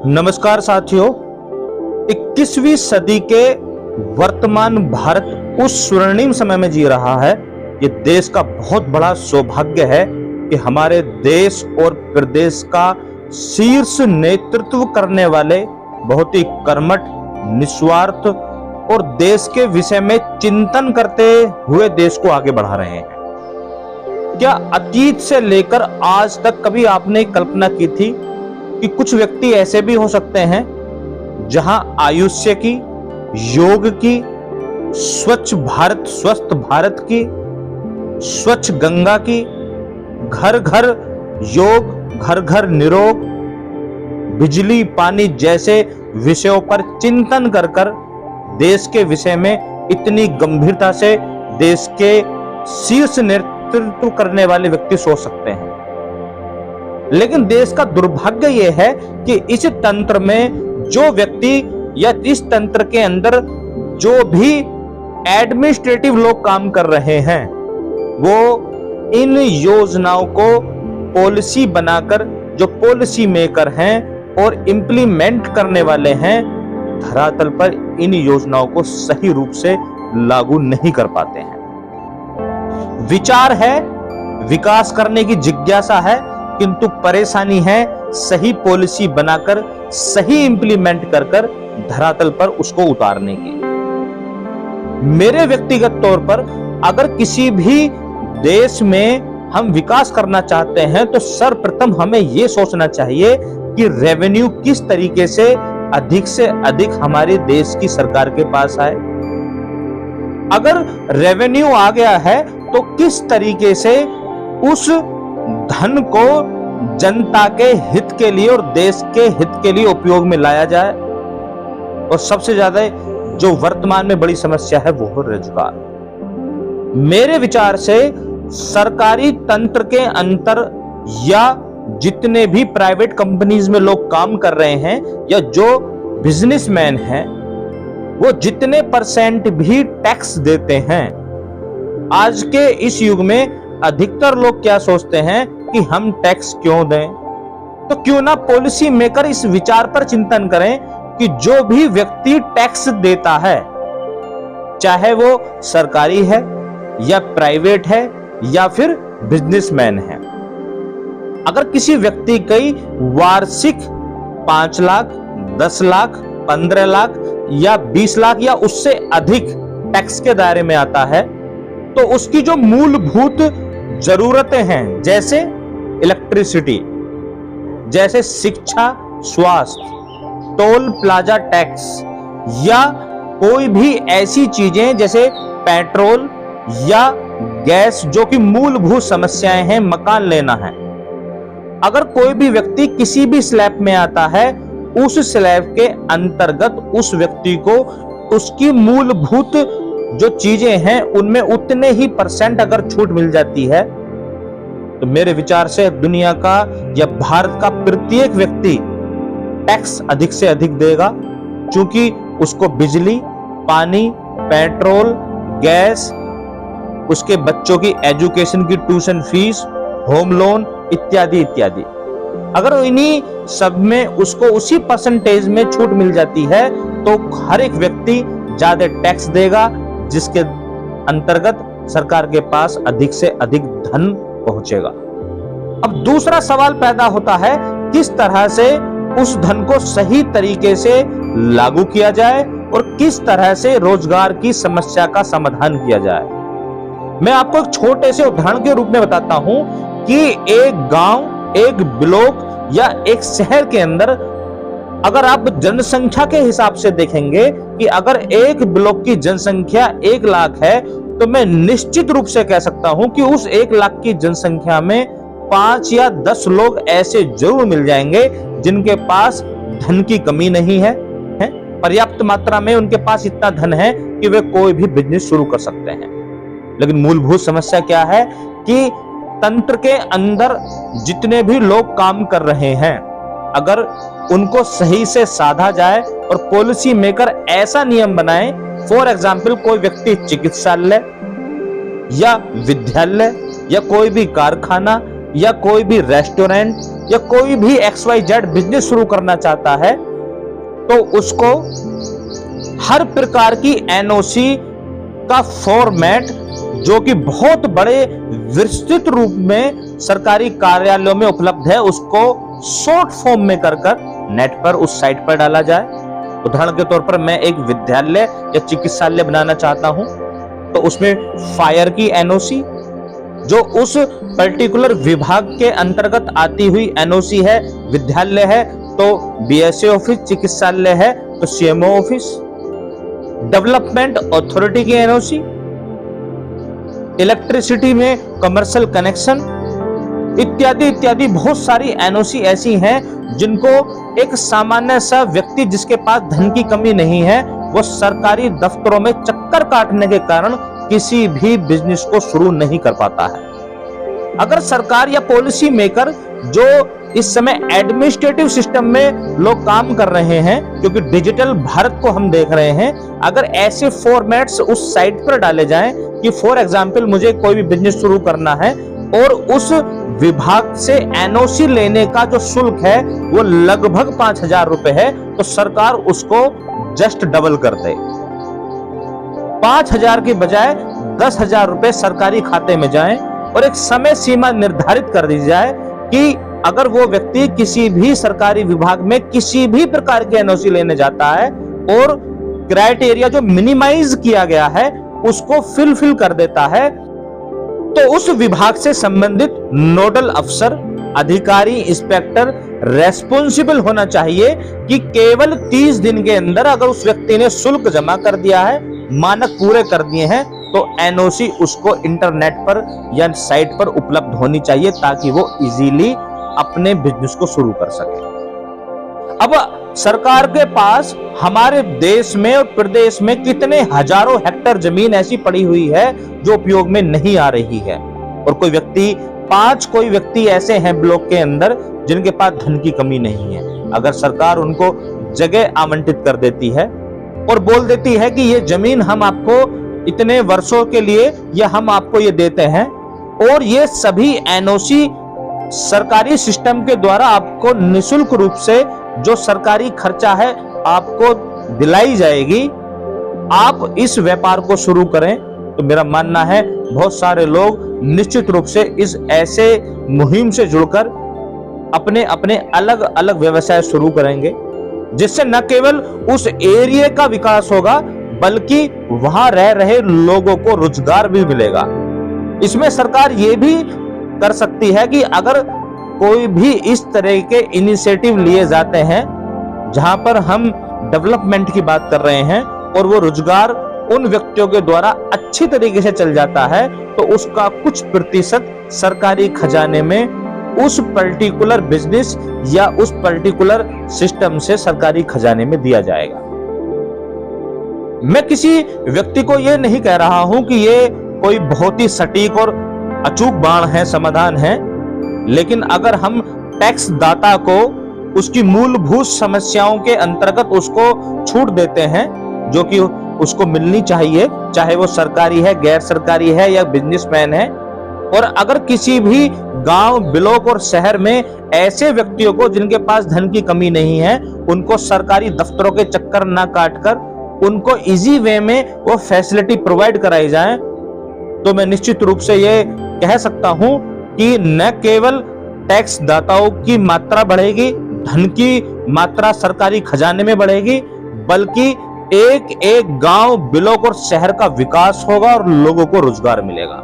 नमस्कार साथियों, 21वीं सदी के वर्तमान भारत उस स्वर्णिम समय में जी रहा है। ये देश का बहुत बड़ा सौभाग्य है कि हमारे देश और प्रदेश का शीर्ष नेतृत्व करने वाले बहुत ही कर्मठ, निस्वार्थ और देश के विषय में चिंतन करते हुए देश को आगे बढ़ा रहे हैं। क्या अतीत से लेकर आज तक कभी आपने कल्पना की थी कि कुछ व्यक्ति ऐसे भी हो सकते हैं जहां आयुष्य की, योग की, स्वच्छ भारत, स्वस्थ भारत की, स्वच्छ गंगा की, घर घर योग, घर घर निरोग, बिजली, पानी जैसे विषयों पर चिंतन कर कर देश के विषय में इतनी गंभीरता से देश के शीर्ष नेतृत्व करने वाले व्यक्ति सोच सकते हैं। लेकिन देश का दुर्भाग्य यह है कि इस तंत्र में जो व्यक्ति या इस तंत्र के अंदर जो भी एडमिनिस्ट्रेटिव लोग काम कर रहे हैं, वो इन योजनाओं को पॉलिसी बनाकर जो पॉलिसी मेकर हैं और इंप्लीमेंट करने वाले हैं, धरातल पर इन योजनाओं को सही रूप से लागू नहीं कर पाते हैं। विचार है, विकास करने की जिज्ञासा है, किंतु परेशानी है सही पॉलिसी बनाकर, सही इंप्लीमेंट कर कर धरातल पर उसको उतारने की। मेरे व्यक्तिगत तौर पर अगर किसी भी देश में हम विकास करना चाहते हैं तो सर्वप्रथम हमें यह सोचना चाहिए कि रेवेन्यू किस तरीके से अधिक हमारे देश की सरकार के पास आए। अगर रेवेन्यू आ गया है तो किस तरीके से उस धन को जनता के हित के लिए और देश के हित के लिए उपयोग में लाया जाए। और सबसे ज्यादा जो वर्तमान में बड़ी समस्या है वो है रोजगार। मेरे विचार से सरकारी तंत्र के अंतर या जितने भी प्राइवेट कंपनीज में लोग काम कर रहे हैं या जो बिजनेसमैन हैं, वो जितने परसेंट भी टैक्स देते हैं, आज के इस युग में अधिकतर लोग क्या सोचते हैं कि हम टैक्स क्यों दें। तो क्यों ना पॉलिसी मेकर इस विचार पर चिंतन करें कि जो भी व्यक्ति टैक्स देता है, चाहे वो सरकारी है या प्राइवेट है या फिर बिजनेसमैन है, अगर किसी व्यक्ति की वार्षिक 5 लाख, 10 लाख, 15 लाख या 20 लाख या उससे अधिक टैक्स के दायरे में आता है, तो उसकी जो मूलभूत जरूरतें हैं, जैसे इलेक्ट्रिसिटी, जैसे शिक्षा, स्वास्थ्य, टोल प्लाजा टैक्स या कोई भी ऐसी चीजें जैसे पेट्रोल या गैस, जो कि मूलभूत समस्याएं हैं, मकान लेना है, अगर कोई भी व्यक्ति किसी भी स्लैब में आता है, उस स्लैब के अंतर्गत उस व्यक्ति को उसकी मूलभूत जो चीजें हैं उनमें उतने ही परसेंट अगर छूट मिल जाती है, तो मेरे विचार से दुनिया का या भारत का प्रत्येक व्यक्ति टैक्स अधिक से अधिक देगा, क्योंकि उसको बिजली, पानी, पेट्रोल, गैस, उसके बच्चों की एजुकेशन की ट्यूशन फीस, होम लोन इत्यादि इत्यादि, अगर इन्हीं सब में उसको उसी परसेंटेज में छूट मिल जाती है तो हर एक व्यक्ति ज्यादा टैक्स देगा, जिसके अंतर्गत सरकार के पास अधिक से अधिक धन पहुंचेगा। अब दूसरा सवाल पैदा होता है, किस तरह से उस धन को सही तरीके से लागू किया जाए और किस तरह से रोजगार की समस्या का समाधान किया जाए। मैं आपको एक छोटे से उदाहरण के रूप में बताता हूं कि एक गांव, एक ब्लॉक या एक शहर के अंदर अगर आप जनसंख्या के हिसाब से देखेंगे कि अगर एक ब्लॉक की जनसंख्या 1 लाख है, तो मैं निश्चित रूप से कह सकता हूं कि उस 1 लाख की जनसंख्या में 5 या 10 लोग ऐसे जरूर मिल जाएंगे जिनके पास धन की कमी नहीं है, पर्याप्त मात्रा में उनके पास इतना धन है कि वे कोई भी बिजनेस शुरू कर सकते हैं। लेकिन मूलभूत समस्या क्या है कि तंत्र के अंदर जितने भी लोग काम कर रहे हैं, अगर उनको सही से साधा जाए और पॉलिसी मेकर ऐसा नियम बनाए, फॉर एग्जाम्पल कोई व्यक्ति चिकित्सालय या विद्यालय या कोई भी कारखाना या कोई भी रेस्टोरेंट या कोई भी XYZ बिजनेस शुरू करना चाहता है तो उसको हर प्रकार की NOC का फॉर्मेट, जो कि बहुत बड़े विस्तृत रूप में सरकारी कार्यालयों में उपलब्ध है, उसको शॉर्ट फॉर्म में कर नेट पर उस साइट पर डाला जाए। उदाहरण के तौर पर मैं एक विद्यालय या चिकित्सालय बनाना चाहता हूं तो उसमें फायर की NOC, जो उस पर्टिकुलर विभाग के अंतर्गत आती हुई NOC है, विद्यालय है तो BSA ऑफिस, चिकित्सालय है तो CMO ऑफिस, डेवलपमेंट अथॉरिटी की NOC, इलेक्ट्रिसिटी में कमर्शियल कनेक्शन इत्यादि इत्यादि बहुत सारी NOC ऐसी हैं जिनको एक सामान्य सा व्यक्ति जिसके पास धन की कमी नहीं है, वो सरकारी दफ्तरों में चक्कर काटने के कारण किसी भी बिजनेस को शुरू नहीं कर पाता है। अगर सरकार या पॉलिसी मेकर जो इस समय एडमिनिस्ट्रेटिव सिस्टम में लोग काम कर रहे हैं, क्योंकि डिजिटल भारत को हम देख रहे हैं, अगर ऐसे फॉर्मेट्स उस साइट पर डाले जाएं कि फॉर एग्जांपल मुझे कोई भी बिजनेस शुरू करना है और उस विभाग से NOC लेने का जो शुल्क है वो लगभग 5,000 रुपए है, तो सरकार उसको जस्ट डबल कर दे, 5,000 की बजाय 10,000 रुपए सरकारी खाते में जाएं और एक समय सीमा निर्धारित कर दी जाए कि अगर वो व्यक्ति किसी भी सरकारी विभाग में किसी भी प्रकार के NOC लेने जाता है और क्राइटेरिया जो मिनिमाइज किया गया है उसको फिल कर देता है, तो उस विभाग से संबंधित नोडल अफसर, अधिकारी, इंस्पेक्टर रेस्पॉन्सिबल होना चाहिए कि केवल 30 दिन के अंदर अगर उस व्यक्ति ने शुल्क जमा कर दिया है, मानक पूरे कर दिए हैं, तो NOC उसको इंटरनेट पर या साइट पर उपलब्ध होनी चाहिए ताकि वो इजीली अपने बिजनेस को शुरू कर सके। अब सरकार के पास हमारे देश में और प्रदेश में कितने हजारों हेक्टेयर जमीन ऐसी पड़ी हुई है जो उपयोग में नहीं आ रही है, और कोई व्यक्ति ऐसे हैं ब्लॉक के अंदर जिनके पास धन की कमी नहीं है। अगर सरकार उनको जगह आवंटित कर देती है और बोल देती है कि ये जमीन हम आपको इतने वर्षों के लिए या हम आपको ये देते हैं, और ये सभी NOC सरकारी सिस्टम के द्वारा आपको निःशुल्क रूप से जो सरकारी खर्चा है आपको दिलाई जाएगी, आप इस व्यापार को शुरू करें, तो मेरा मानना है बहुत सारे लोग निश्चित रूप से इस ऐसे मुहिम से जुड़कर अपने अपने अलग अलग व्यवसाय शुरू करेंगे, जिससे न केवल उस एरिया का विकास होगा बल्कि वहां रह रहे लोगों को रोजगार भी मिलेगा। इसमें सरकार ये भी कर सकती है कि अगर कोई भी इस तरह के इनिशिएटिव लिए जाते हैं जहां पर हम डेवलपमेंट की बात कर रहे हैं और वो रोजगार उन व्यक्तियों के द्वारा अच्छी तरीके से चल जाता है, तो उसका कुछ प्रतिशत सरकारी खजाने में उस पर्टिकुलर बिजनेस या उस पर्टिकुलर सिस्टम से सरकारी खजाने में दिया जाएगा। मैं किसी व्यक्ति को यह नहीं कह रहा हूं कि ये कोई बहुत ही सटीक और अचूक बाण है, समाधान है, लेकिन अगर हम टैक्स दाता को उसकी मूलभूत समस्याओं के अंतर्गत उसको छूट देते हैं जो कि उसको मिलनी चाहिए, चाहे वो सरकारी है, गैर सरकारी है या बिजनेसमैन है, और अगर किसी भी गांव, ब्लॉक और शहर में ऐसे व्यक्तियों को जिनके पास धन की कमी नहीं है, उनको सरकारी दफ्तरों के चक्कर ना काटकर उनको इजी वे में वो फैसिलिटी प्रोवाइड कराई जाए, तो मैं निश्चित रूप से ये कह सकता हूं कि न केवल टैक्स दाताओं की मात्रा बढ़ेगी, धन की मात्रा सरकारी खजाने में बढ़ेगी, बल्कि एक एक गांव, ब्लॉक और शहर का विकास होगा और लोगों को रोजगार मिलेगा।